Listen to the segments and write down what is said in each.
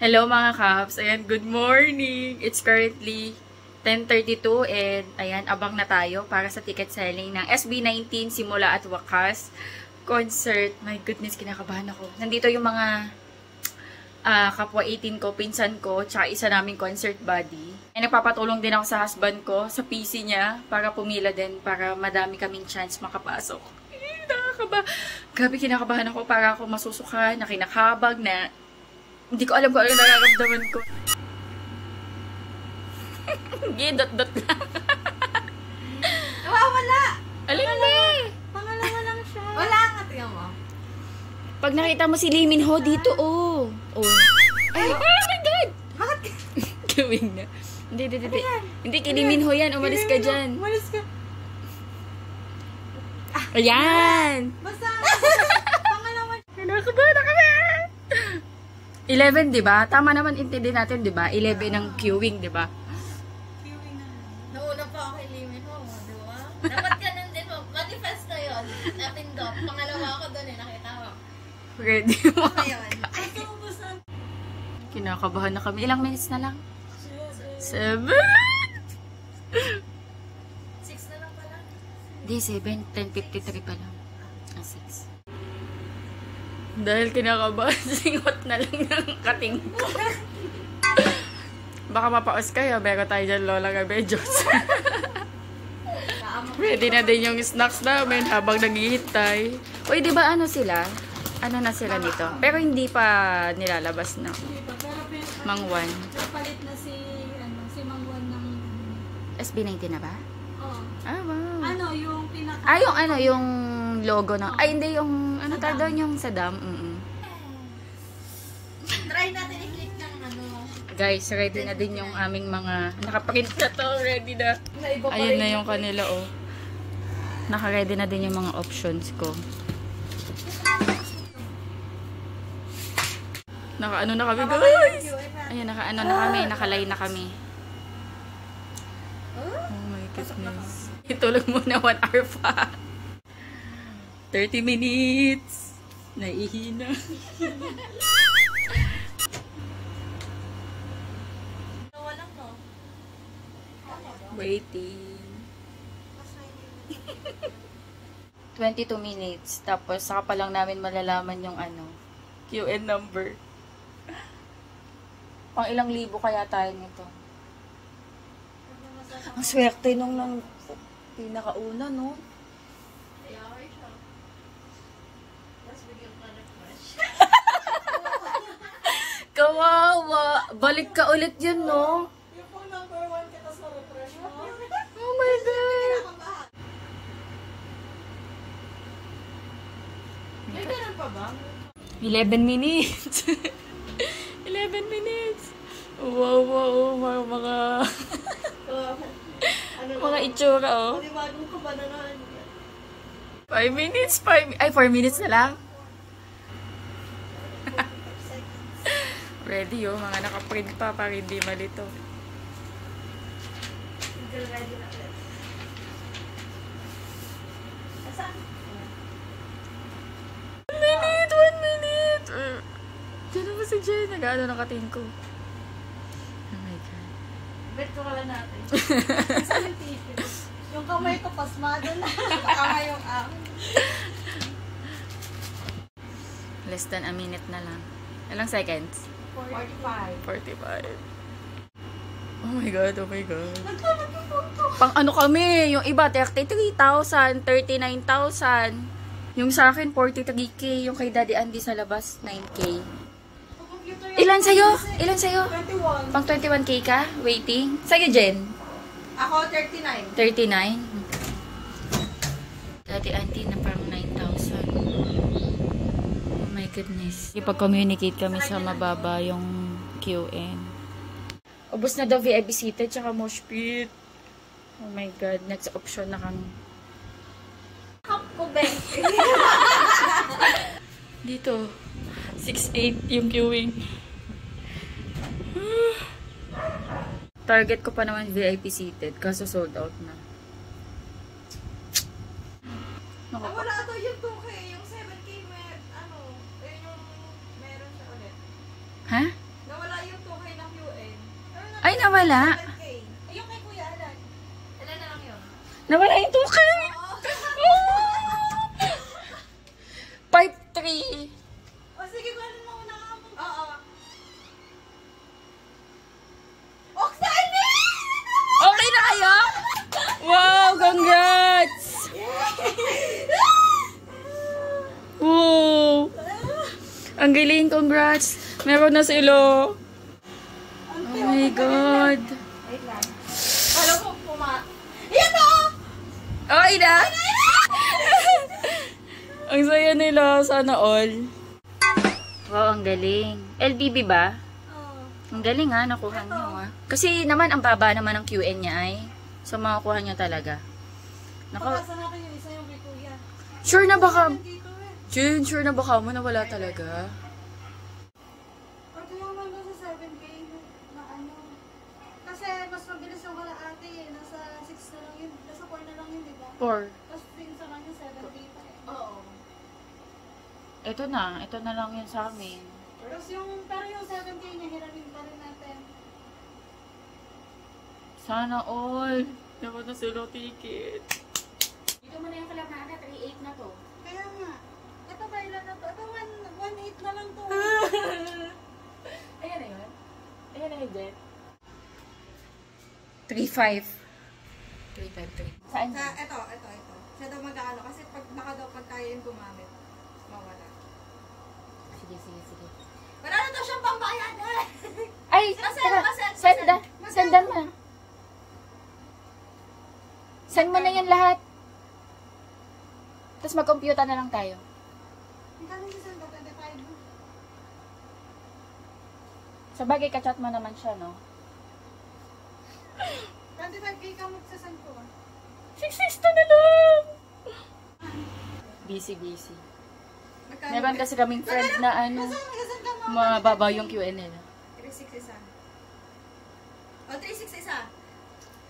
Hello mga Kaps! Ayan, good morning! It's currently 10:32 and ayan, abang na tayo para sa ticket selling ng SB19 Simula at Wakas concert. My goodness, kinakabahan ako. Nandito yung mga kapwa 18 ko, pinsan ko, tsaka isa naming concert buddy. And nagpapatulong din ako sa husband ko, sa PC niya, para pumila din, para madami kaming chance makapasok. Grabe, kinakabahan ako para ako masusuka, na kinakabag, na hindi ko alam kung ano nararamdaman ko. Dot-dot lang. Nawawala! Alin na? Pangalawa lang siya. Wala nga, tingnan mo. Pag nakita mo si Lee Min Ho dito, oh. Ay, oh my God! Bakit? Gawin na. Hindi. Hindi, kay Lee Min Ho yan. Umalis ka dyan. Umalis ka. Ayan! Basta, pangalawa. Kinakabahan na kami! 11, di ba? Tama naman intindi natin, di ba? 11 ng queuing, di ba? Queuing na. Nauna pa ako kay Limit mo, di ba? Dapat ganun din mo. Manifest na yun. Natin do. Pangalawa ako doon nakita ko. Ready mo? Ayun. Basta ubusan. Kinakabahan na kami. Ilang minutes na lang? 7? 6 na lang pala. Di, 7. 10:53 pa lang. 6. Dahil kinakabahan, singot na lang ng kating ko. Baka mapaos kayo. Bero tayo dyan, Lola Gabejos. Ready na din yung snacks namin habang naghihintay. Uy, di ba ano sila? Ano na sila nito? Pero hindi pa nilalabas na. Mang Juan. Palit na si Mang Juan ng... SB19 na ba? Oh. Ah, wow. Ano, yung pinaka... Yung logo ng... Ay, hindi, yung... Ano tayo doon? Yung Saddam. Try natin i-click ng ano. Guys, ready na din yung aming mga... Nakaprint na to. Ready na. Ayun na yung kanila, oh. Naka-ready na din yung mga options ko. Naka-ano na kami, guys. Ayun, naka-ano na kami. Naka-line na kami. Oh my goodness. Itulog muna 1 hour pa. 30 minutes. Naihina. Walang no. Waiting. 22 minutes. Tapos, saka pa lang namin malalaman yung QN number. Pang ilang libo kaya tayo nito. Ang swerte nung pinakauna, no? Kawawa! Balik ka ulit yun, no? Yung phone number 1 kita sa refresh mo. Oh my God! May ganun pa ba? 11 minutes! 11 minutes! Wow, mga mga itsura, oh. Maliwanong ka ba na nga? 5 minutes, 4 minutes na lang. Ready, oh. Mga nakaprint pa para hindi malito. Ready na ulit. Saan? 1 minute! Diyan na ba si Jen? Nag-ano nakatingin ko. Oh my God. Bet ko wala natin. Saan yung TV? Yung kamay ko pasmado na. Kamay yung Less than a minute na lang. Ilang seconds? 45. 45. Oh my God. Pang ano kami? Yung iba, 33,000, 39,000. Yung sa akin, 43K. Yung kay Daddy Andy sa labas, 9K. Ilan sa'yo? 21. Pang 21K ka? Waiting? Sa'yo, Jen? Ako, 39. 39? Daddy Andy na parang 9,000. Oh my goodness. Ipag-communicate kami sa mababa yung QN. Ubus na daw VIP seated tsaka mosh pit. Oh my God. Next option na kami. Cup ko, Ben. Dito. 6'8 yung queuing. Target ko pa naman VIP seated. Kaso sold out na. Wala ito yung 2K. Yung 7K may, yung meron siya ulit. Ha? Nawala nawala? 7K. Yung kay Kuya Alan. Ilan na lang yun? Nawala yung 2K! Part 3. O sige, kunin mo muna ka mo. Oo. Oksana! Okay na kayo? Wow, congrats! Wow! Ang galing, congrats! Meron na sila. Oh my God. Wait lang. Alam mo, Yan o! Okay na? Ang saya nila. Sana all. Wow, ang galing. LBB ba? Oo. Ang galing ha, nakuha niyo ha. Kasi naman, ang baba naman ng QN niya ay. So, makakuha niyo talaga. Pagkasa natin yung isa yung kay Kuya. Sure na baka, Dito eh. Jun, sure na baka mo nawala talaga. Or kaya man doon sa 7K na ano. Kasi mas mabilis yung wala ate eh. Nasa 6 na lang yun. Nasa 4 na lang yun, di ba? Or, Tapos din sa kanya 7K pa eh. Oo. ito na lang yun sa amin. Tapos pero yung 7K niya, hiramin pa rin natin. Sana all. Dapat na sila ticket. Dito mo na yung kalamana, 3.8 na to. Kaya nga. Ito ba ilan na to? Ito 1.8 na lang to. Ayan na yun. Ayan na yun, Jet. 3.5. 3.5. Saan? Ito. Siya daw mag-ano. Kasi baka daw pagkaya yung gumamit. Mawala. Sige. Wala na daw siyang pambayad eh. Ay, sendan mo na. Send mo na yan lahat. Tapos mag-computer na lang tayo. Ang kami sa 25 mo. Sa bagay, kachat mo naman siya, no? 25K ka magsasend ko ah. 660 na lang! Busy. Magkano? Meron kasi kaming friend na ano, Magsasend ka mo. mababa yung QN nila. 3.6 isa. O, 3.6 isa.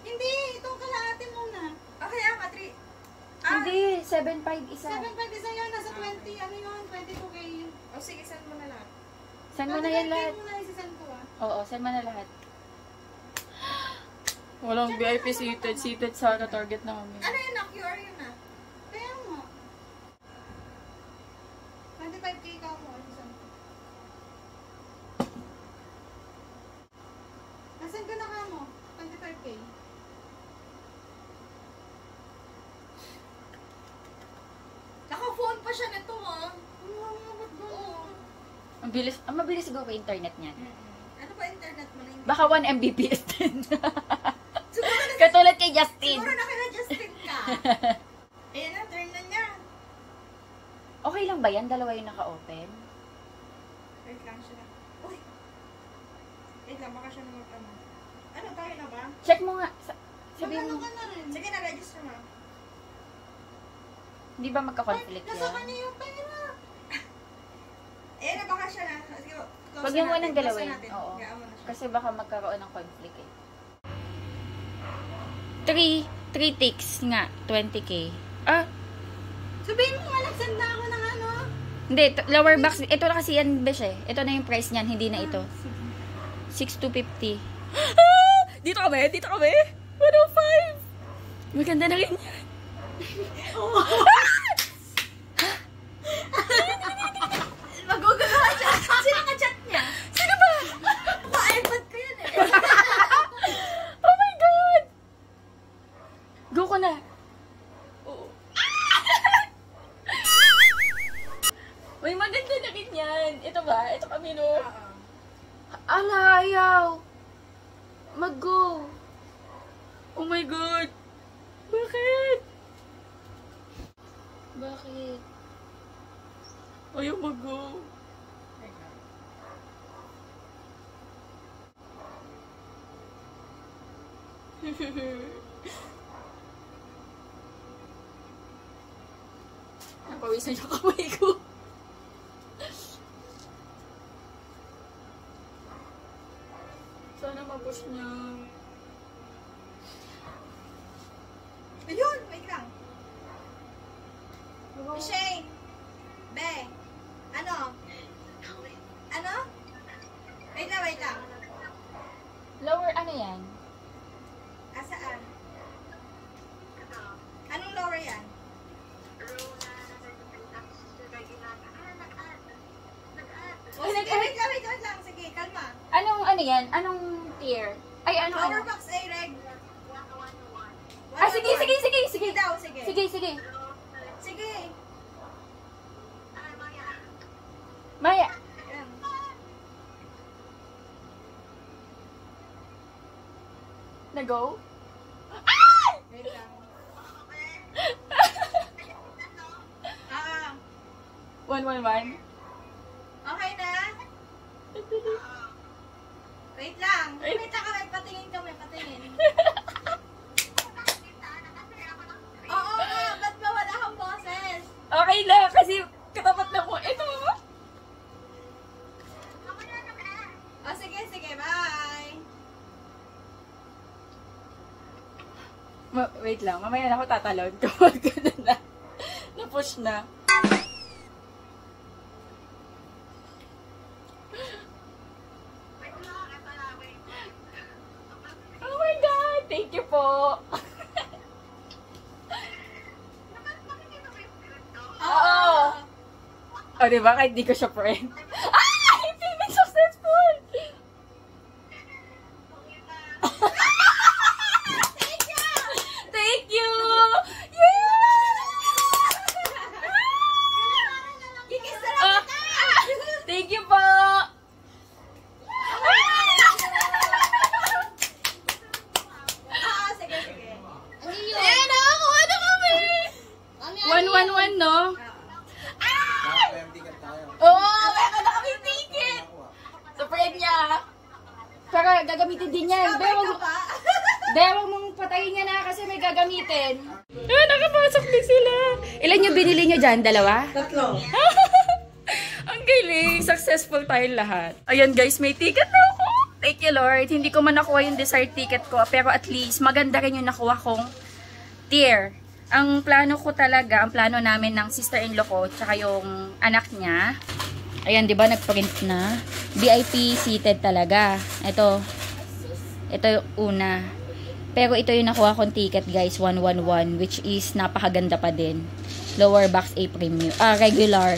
Hindi, itong kalahati muna. Okay, ama, 3. Hindi, 7.5 isa. 7.5 isa yun, nasa 20, ano yun, 22K yun. O, sige, send mo na lahat. Send mo na yan 25K lahat. mo na isasend ko ah. Oo, send mo na lahat. Walang VIP seated. Seated sa target namin. Ano yun na? QR yun na. Kaya nga. 25K ka mo, isasend ko. Nasend ko na ka mo, 25K. Naka-phone pa siya nito ah. Oo. Ang mabilis siguro pa internet niyan. Ano ba internet mo na hindi? Baka 1 Mbps din. Siguro na, Katulad kay Justin. siguro na kila Justin ka. Ayan na, turn na niya. Okay lang ba yan? Dalawa yung naka-open? Wait lang siya. Uy! Wait lang, baka siya naman ano. Ano, tayo na ba? Check mo nga. Sabihin Ano mo. ka na rin? Sige na, register mo. Hindi ba magka-conflict Nasa yan? kanya yung pera. Ayan na, baka siya na. Sige, close Huwag na yung natin, munang close galawin. na natin. Oo. Hayaan mo na siya. Kasi baka magkaroon ng conflict eh. 3 ticks nga. 20K. Ah, Sabihin mo nga, nagsend na ako ng ano. hindi. Lower box. Ito na kasi yan, besh eh. Ito na yung price niyan. Hindi na ito. 6,250. Ah! Dito kami. 105. Maganda na rin yan. Magugagawa siya. Sino ka-chat niya? Sino ba? Pa-iPad ko yun eh. Oh my God! Go ko na. Oo. Uy, maganda na rin yan. Ito ba? Ito kami, no? Ala, ayaw. Mag-go. Oh my God. Bakit? Ayaw mag-go. Napawisan yung kamay ko. Sana ma-push niya. Ayun, wait lang. Shane! Be! Ano? Ano? Wait lang. Lower, ano yan? Asaan? Anong lower yan? Oh, sige, wait lang. Sige, kalma. Anong ano yan? Anong tier? Ay, ano? Lower box A, reg. Ah, sige. Sige daw, sige. Sige. Sige. Maya. Ayan. Na-go? Wait lang. Ah, 111. okay na? Wait lang. Wait lang kami, patingin. Oo nga, ba't ba wala kang boses? Okay lang, kasi katapat na mo. Ito mo. Oh, sige, bye. Wait lang, mamaya na ako tatalon kapag gano'n na. Na-push na. Oh my God! Thank you po! Oo! O, diba? Kahit di ko siya friend. Ah! Hindi been successful! Thank you! Kikis na Ah, lang kita! thank you po! Sige. Ano yun? Ayan na ako! Ano kami? 111, no? Oo! Meron na kami ticket! Sa friend niya. Para gagamitin din yan. Sabay ka ba? Bewang mong patayin niya na kasi may gagamitin. Ah, nakapasok din sila. Ilan yung binili niyo dyan? Dalawa? 3. Ang galing. Successful tayong lahat. Ayan guys, may ticket na ako. Thank you Lord. Hindi ko man nakuha yung desired ticket ko. Pero at least maganda rin yung nakuha kong tier. Ang plano ko talaga, ang plano namin ng sister-in-law ko, tsaka yung anak niya. Ayan, di ba nag-print na? VIP seated talaga. Ito yung una. Pero ito yung nakuha kong ticket guys, 111, which is napakaganda pa din. Lower box A premium. Regular.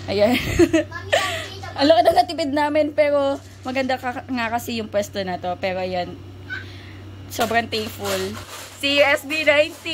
Ayan. Ang laki na natipid namin, pero maganda nga kasi yung pwesto na to. Pero ayan, sobrang thankful. See you SB19!